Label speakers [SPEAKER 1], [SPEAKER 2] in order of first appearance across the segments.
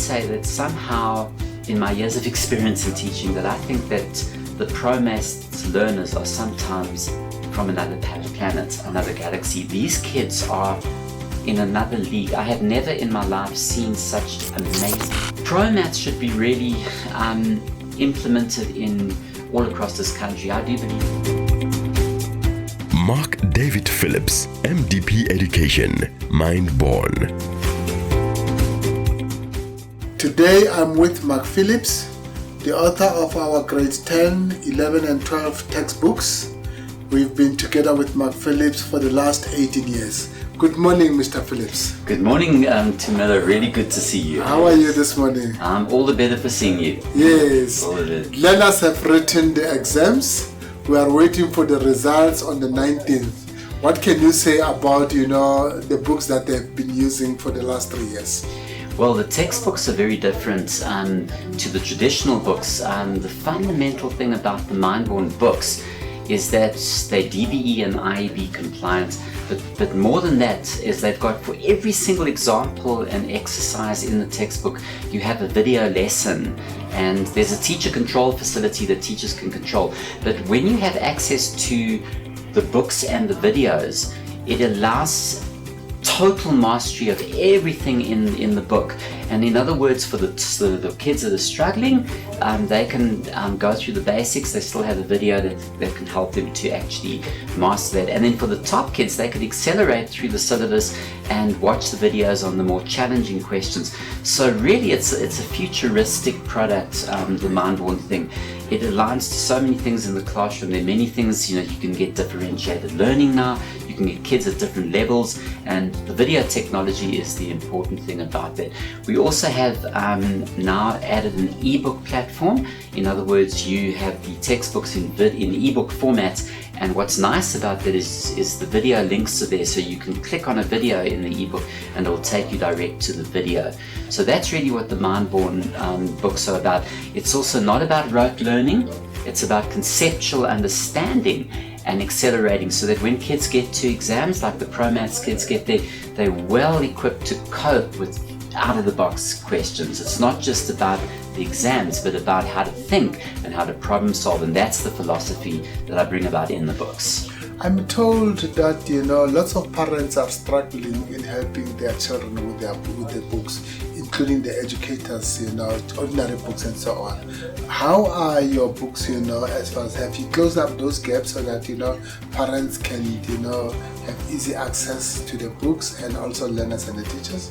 [SPEAKER 1] say that somehow, in my years of experience in teaching, that I think that the pro maths learners are sometimes from another planet, another galaxy. These kids are in another league. I have never in my life seen such amazing. Pro maths should be really implemented in all across this country. I do believe.
[SPEAKER 2] Mark David Phillips, MDP Education, Mindborn.
[SPEAKER 3] Today I'm with Mark Phillips, the author of our grades 10, 11 and 12 textbooks. We've been together with Mark Phillips for the last 18 years. Good morning, Mr. Phillips.
[SPEAKER 1] Good morning, Tumelo. Really good to see you.
[SPEAKER 3] How are you this morning?
[SPEAKER 1] All the better for seeing you.
[SPEAKER 3] Yes.
[SPEAKER 1] All the better.
[SPEAKER 3] Learners have written the exams. We are waiting for the results on the 19th. What can you say about, the books that they've been using for the last 3 years?
[SPEAKER 1] Well, the textbooks are very different to the traditional books. The fundamental thing about the Mindborn books is that they're DBE and IEB compliant, but more than that is they've got, for every single example and exercise in the textbook, you have a video lesson, and there's a teacher control facility that teachers can control. But when you have access to the books and the videos, it allows total mastery of everything in the book. And in other words, for the kids that are struggling, they can go through the basics. They still have a video that can help them to actually master that. And then for the top kids, they can accelerate through the syllabus and watch the videos on the more challenging questions. So really, it's a futuristic product, the Mindborn thing. It aligns to so many things in the classroom. There are many things, you can get differentiated learning now. You can get kids at different levels, and the video technology is the important thing about that. We also have now added an ebook platform. In other words, you have the textbooks in ebook format, and what's nice about that is the video links are there, so you can click on a video in the ebook and it'll take you direct to the video. So that's really what the Mindborn books are about. It's also not about rote learning, it's about conceptual understanding and accelerating, so that when kids get to exams, like the pro maths kids get there, they're well equipped to cope with out-of-the-box questions. It's not just about the exams, but about how to think and how to problem solve, and that's the philosophy that I bring about in the books.
[SPEAKER 3] I'm told that lots of parents are struggling in helping their children with their books, including the educators, ordinary books and so on. How are your books, as far as, have you closed up those gaps so that parents can have easy access to the books, and also learners and the teachers?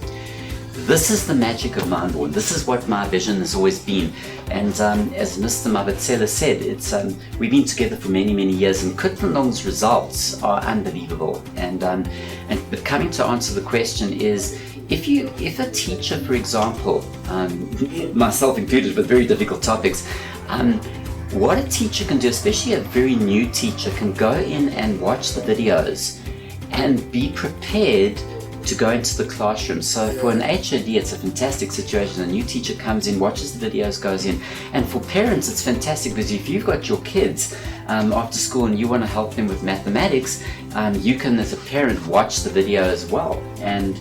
[SPEAKER 1] This is the magic of Mindborn. This is what my vision has always been. And as Mr. Mabitsela said, we've been together for many, many years, and Kutlwanong's results are unbelievable. But coming to answer the question is, if a teacher, for example, myself included with very difficult topics, what a teacher can do, especially a very new teacher, can go in and watch the videos and be prepared to go into the classroom. So for an HOD, it's a fantastic situation. A new teacher comes in, watches the videos, goes in. And for parents, it's fantastic, because if you've got your kids after school and you want to help them with mathematics, you can, as a parent, watch the video as well. And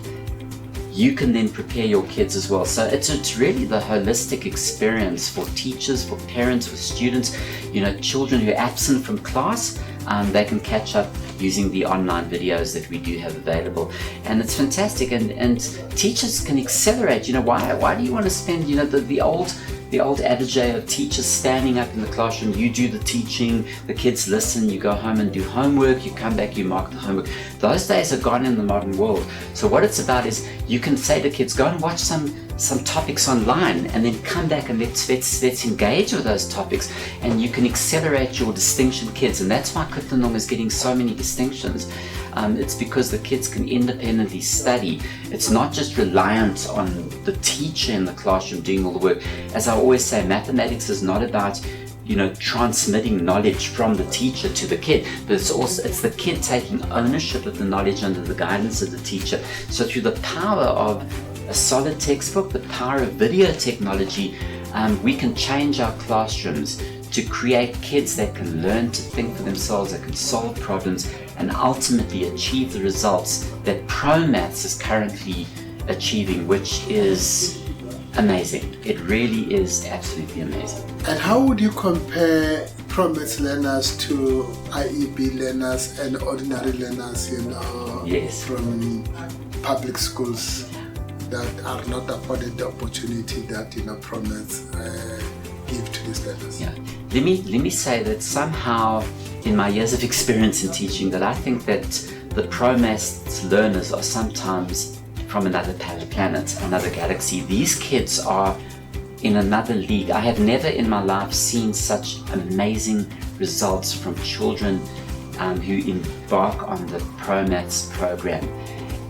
[SPEAKER 1] you can then prepare your kids as well. So it's really the holistic experience for teachers, for parents, for students. Children who are absent from class, they can catch up using the online videos that we do have available, and it's fantastic. And teachers can accelerate. Why do you want to spend the old adage of teachers standing up in the classroom? You do the teaching, the kids listen, you go home and do homework, you come back, you mark the homework. Those days are gone in the modern world. So what it's about is, you can say to kids, go and watch some topics online, and then come back and let's engage with those topics, and you can accelerate your distinction kids. And that's why Kutlwanong is getting so many distinctions. It's because the kids can independently study. It's not just reliant on the teacher in the classroom doing all the work. As I always say, mathematics is not about transmitting knowledge from the teacher to the kid, but it's the kid taking ownership of the knowledge under the guidance of the teacher. So through the power of a solid textbook, the power of video technology, we can change our classrooms to create kids that can learn to think for themselves, that can solve problems, and ultimately achieve the results that Pro Maths is currently achieving, which is amazing. It really is absolutely amazing.
[SPEAKER 3] And how would you compare ProMaths learners to IEB learners and ordinary learners,
[SPEAKER 1] Yes.
[SPEAKER 3] from public schools that are not afforded the opportunity that ProMaths give to these learners?
[SPEAKER 1] Yeah. Let me say that somehow, in my years of experience in teaching, that I think that the ProMaths learners are sometimes from another planet, another galaxy. These kids are in another league. I have never in my life seen such amazing results from children who embark on the ProMaths program.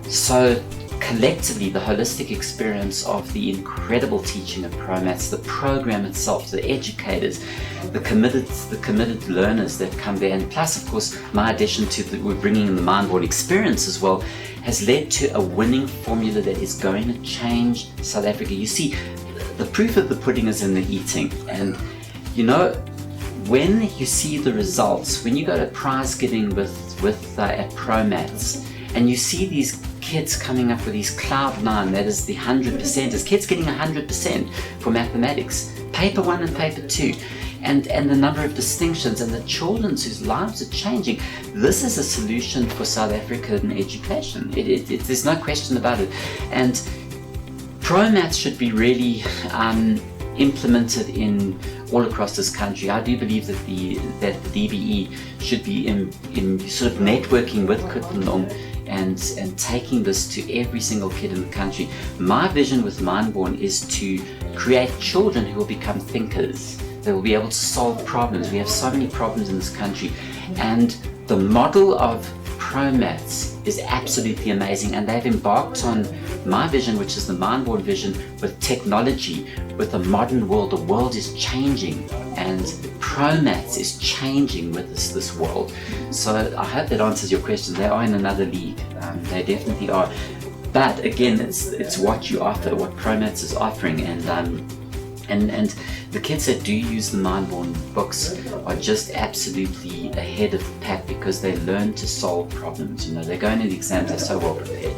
[SPEAKER 1] So collectively, the holistic experience of the incredible teaching of ProMaths, the program itself, the educators, the committed learners that come there, and plus, of course, my addition to we're bringing in the Mindborn experience as well, has led to a winning formula that is going to change South Africa. You see, the proof of the pudding is in the eating, and when you see the results, when you go to prize giving at ProMaths, and you see these kids coming up with these cloud nine, that is the 100%ers, kids getting 100% for mathematics, paper 1 and paper 2, and the number of distinctions, and the children whose lives are changing. This is a solution for South African education. There's no question about it. And ProMaths should be really implemented in all across this country. I do believe that the DBE should be in sort of networking with Kutlwanong and taking this to every single kid in the country. My vision with Mindborn is to create children who will become thinkers. They will be able to solve problems. We have so many problems in this country, and the model of ProMaths is absolutely amazing, and they've embarked on my vision, which is the Mindborn vision, with technology, with the modern world. The world is changing, and ProMaths is changing with this world. So I hope that answers your question. They are in another league. They definitely are. But again, it's what you offer, what ProMaths is offering, and the kids that do use the Mindborn books are just absolutely ahead of the pack because they learn to solve problems. They're going to the exams, they're so well prepared.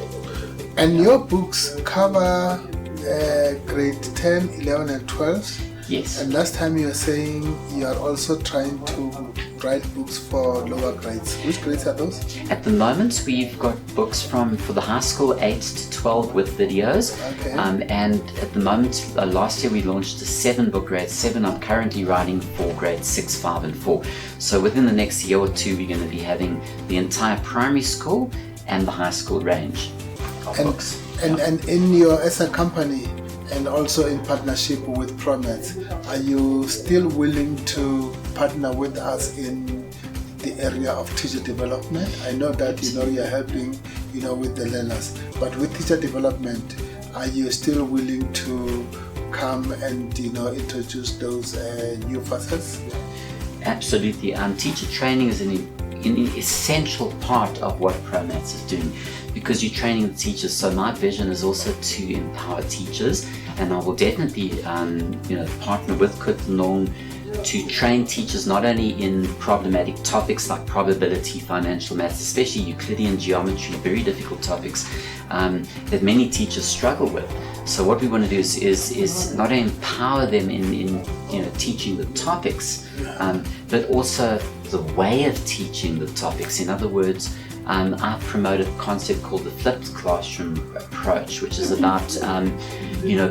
[SPEAKER 3] And your books cover grade 10, 11 and 12?
[SPEAKER 1] Yes.
[SPEAKER 3] And last time you were saying you are also trying to write books for lower grades. Which grades are those?
[SPEAKER 1] At the moment, we've got books for the high school 8 to 12 with videos.
[SPEAKER 3] Okay.
[SPEAKER 1] And at the moment, last year we launched a 7-book grade 7. I'm currently writing for grades 6, 5 and 4. So within the next year or two, we're going to be having the entire primary school and the high school range of books.
[SPEAKER 3] And in your as a company, and also in partnership with ProMaths, are you still willing to partner with us in the area of teacher development? I know that you're helping with the learners, but with teacher development, are you still willing to come and introduce those new facets?
[SPEAKER 1] Absolutely. Teacher training is an essential part of what ProMaths is doing, because you're training the teachers. So my vision is also to empower teachers, and I will definitely partner with Kutlwanong to train teachers not only in problematic topics like probability, financial maths, especially Euclidean geometry, very difficult topics that many teachers struggle with. So what we want to do is not only empower them in teaching the topics, but also the way of teaching the topics. In other words, I've promoted a concept called the flipped classroom approach, which is about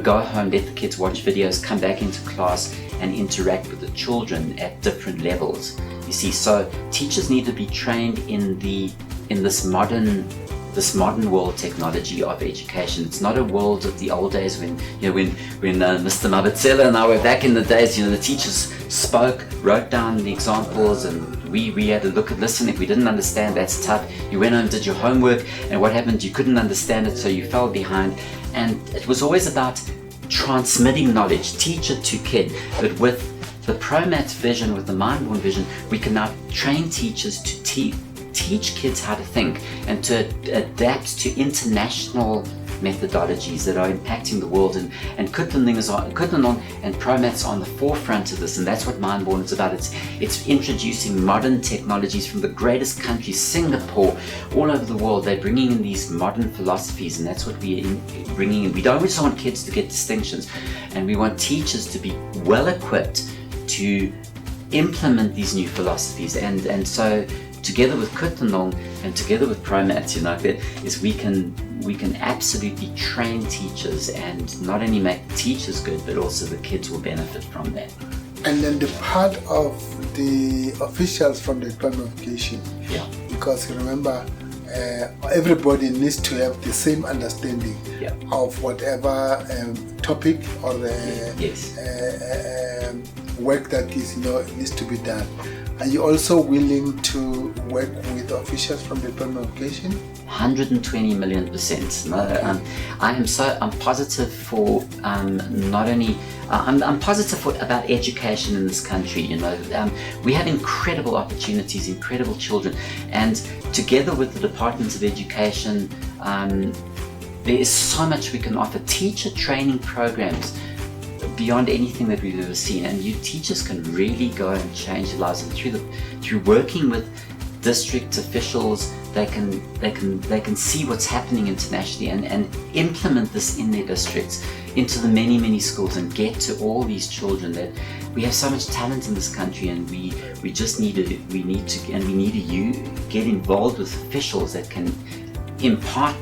[SPEAKER 1] go home, let the kids watch videos, come back into class and interact with the children at different levels. You see, so teachers need to be trained in this modern world technology of education. It's not a world of the old days when Mr. Mabitsela and I were back in the days. The teachers spoke, wrote down the examples, and we had to listen. If we didn't understand, that's tough. You went home, did your homework, and what happened? You couldn't understand it, so you fell behind. And it was always about transmitting knowledge, teacher to kid. But with the ProMaths vision, with the Mindborn vision, we can now train teachers to teach kids how to think and to adapt to international methodologies that are impacting the world, and Kutlwanong and ProMaths are on the forefront of this, and that's what Mindborn is about. It's introducing modern technologies from the greatest countries, Singapore, all over the world. They're bringing in these modern philosophies, and that's what we're bringing in. We don't just want kids to get distinctions, and we want teachers to be well equipped to implement these new philosophies, and so together with Kutlwanong and together with ProMaths, we can absolutely train teachers, and not only make the teachers good, but also the kids will benefit from that.
[SPEAKER 3] And then the part of the officials from the Department of Education,
[SPEAKER 1] Yeah.
[SPEAKER 3] because remember, everybody needs to have the same understanding of whatever topic or work that is needs to be done. Are you also willing to work with officials from the Department of Education?
[SPEAKER 1] 120 million %. No, I'm positive for not only I'm positive about education in this country. We have incredible opportunities, incredible children, and together with the Departments of Education, there is so much we can offer. Teacher training programs beyond anything that we've ever seen, and you teachers can really go and change lives. And through working with district officials, they can see what's happening internationally and implement this in their districts, into the many schools, and get to all these children. That we have so much talent in this country, and we need to get involved with officials that can impart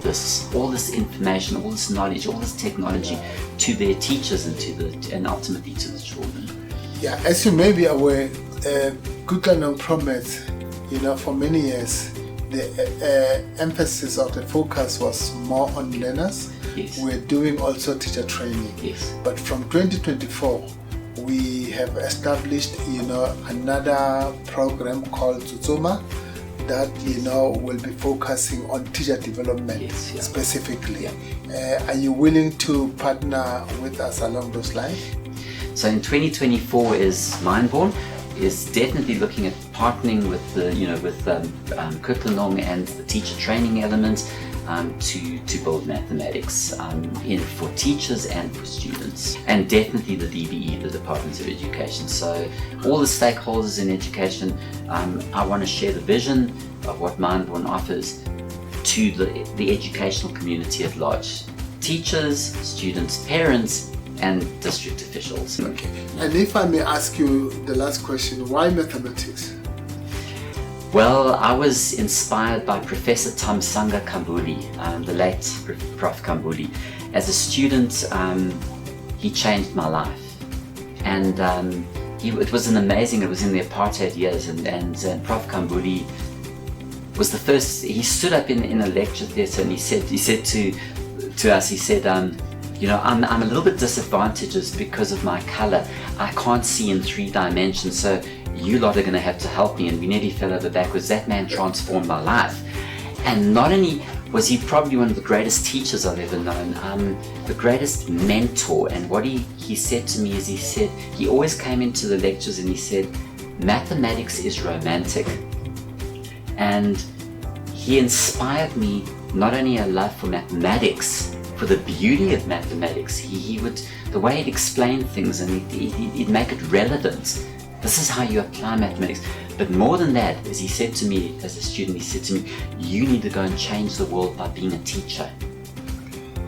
[SPEAKER 1] all this information, all this knowledge, all this technology to their teachers and ultimately to the children.
[SPEAKER 3] Yeah, as you may be aware, Kutlwanong ProMaths, for many years, the emphasis of the focus was more on learners.
[SPEAKER 1] Yes.
[SPEAKER 3] We're doing also teacher training.
[SPEAKER 1] Yes.
[SPEAKER 3] But from 2024, we have established, another program called Tsutsuma that, will be focusing on teacher development specifically.
[SPEAKER 1] Yeah.
[SPEAKER 3] Are you willing to partner with us along those lines?
[SPEAKER 1] So in 2024 is Mindborn is definitely looking at partnering with Kutlwanong and the teacher training elements to build mathematics for teachers and for students, and definitely the DBE, the Departments of Education. So all the stakeholders in education, I want to share the vision of what Mindborn offers to the educational community at large: teachers, students, parents, and district officials.
[SPEAKER 3] Okay. And if I may ask you the last question, why mathematics?
[SPEAKER 1] Well, I was inspired by Professor Thamsanqa Kambuli, the late Prof. Kambuli. As a student, he changed my life, and it was it was in the apartheid years, and Prof. Kambuli was the first. He stood up in a lecture theatre, and he said to us, he said, I'm a little bit disadvantaged because of my color. I can't see in 3 dimensions, so you lot are going to have to help me. And we nearly fell over backwards. That man transformed my life. And not only was he probably one of the greatest teachers I've ever known, the greatest mentor. And what he said to me is, he always came into the lectures and he said, mathematics is romantic. And he inspired me not only a love for mathematics, for the beauty of mathematics. He would, the way he'd explain things, and he'd make it relevant. This is how you apply mathematics. But more than that, as he said to me as a student, he said to me, you need to go and change the world by being a teacher.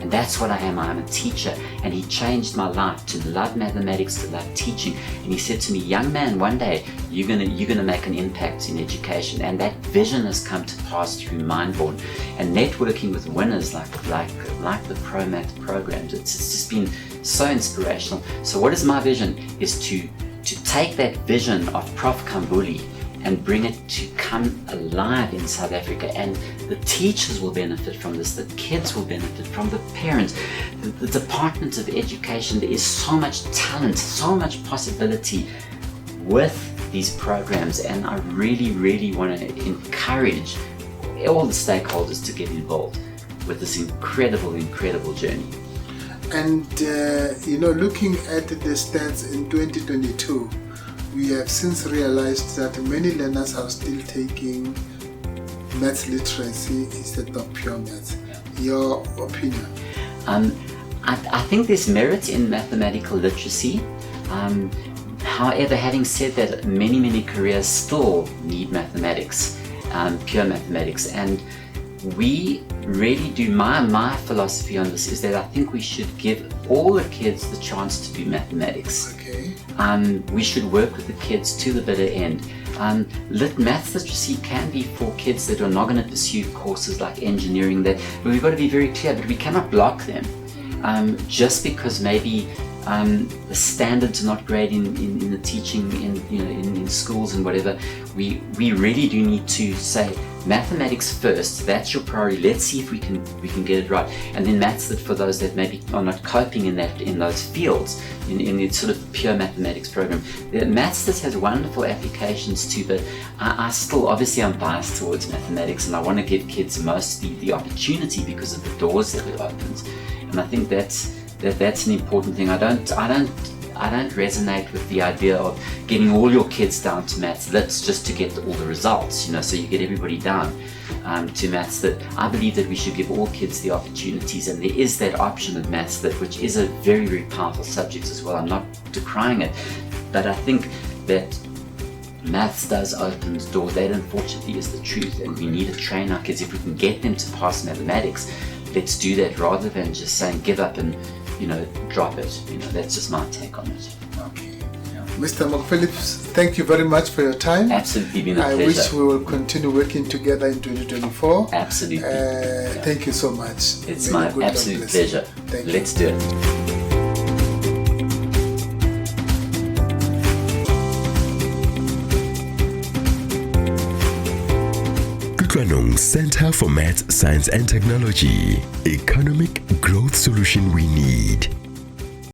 [SPEAKER 1] And that's what I am. I'm a teacher. And he changed my life to love mathematics, to love teaching. And he said to me, young man, one day you're gonna make an impact in education. And that vision has come to pass through Mindborn and networking with winners like the ProMath programs. It's just been so inspirational. So what is my vision? Is to take that vision of Prof. Kambuli and bring it to come alive in South Africa. And the teachers will benefit from this, the kids will benefit from, the parents, the Department of Education. There is so much talent, so much possibility with these programs, and I really want to encourage all the stakeholders to get involved with this incredible journey.
[SPEAKER 3] And looking at the stats in 2022, we have since realized that many learners are still taking maths literacy instead of pure maths. Your opinion?
[SPEAKER 1] I think there's merit in mathematical literacy. However, having said that, many careers still need mathematics, pure mathematics, and we really do. My philosophy on this is that I think we should give all the kids the chance to do mathematics.
[SPEAKER 3] Okay.
[SPEAKER 1] We should work with the kids to the bitter end. Maths literacy can be for kids that are not going to pursue courses like engineering. But we've got to be very clear, but we cannot block them just because maybe the standards are not great in the teaching in schools and whatever. We really do need to say mathematics first. That's your priority. Let's see if we can get it right. And then maths that for those that maybe are not coping in those fields in the sort of pure mathematics program. The maths that has wonderful applications too, but I still, obviously I'm biased towards mathematics, and I want to give kids most the opportunity because of the doors that it opens. And I think that's an important thing. I don't resonate with the idea of getting all your kids down to maths lit just to get all the results, so you get everybody down to maths lit. I believe that we should give all kids the opportunities, and there is that option of maths lit, which is a very powerful subject as well. I'm not decrying it, but I think that maths does open the door. That unfortunately is the truth, and we need to train our kids. If we can get them to pass mathematics, let's do that rather than just saying give up and drop it. That's just my take on it.
[SPEAKER 3] Okay. Yeah. Mr. Mark Phillips, thank you very much for your time.
[SPEAKER 1] Absolutely been a pleasure.
[SPEAKER 3] I wish we will continue working together in 2024.
[SPEAKER 1] Absolutely.
[SPEAKER 3] Thank you so much.
[SPEAKER 1] It's my absolute pleasure.
[SPEAKER 3] Thank you.
[SPEAKER 1] Let's do it.
[SPEAKER 2] Kutlwanong Center for Maths, Science and Technology. Economic growth solution we need.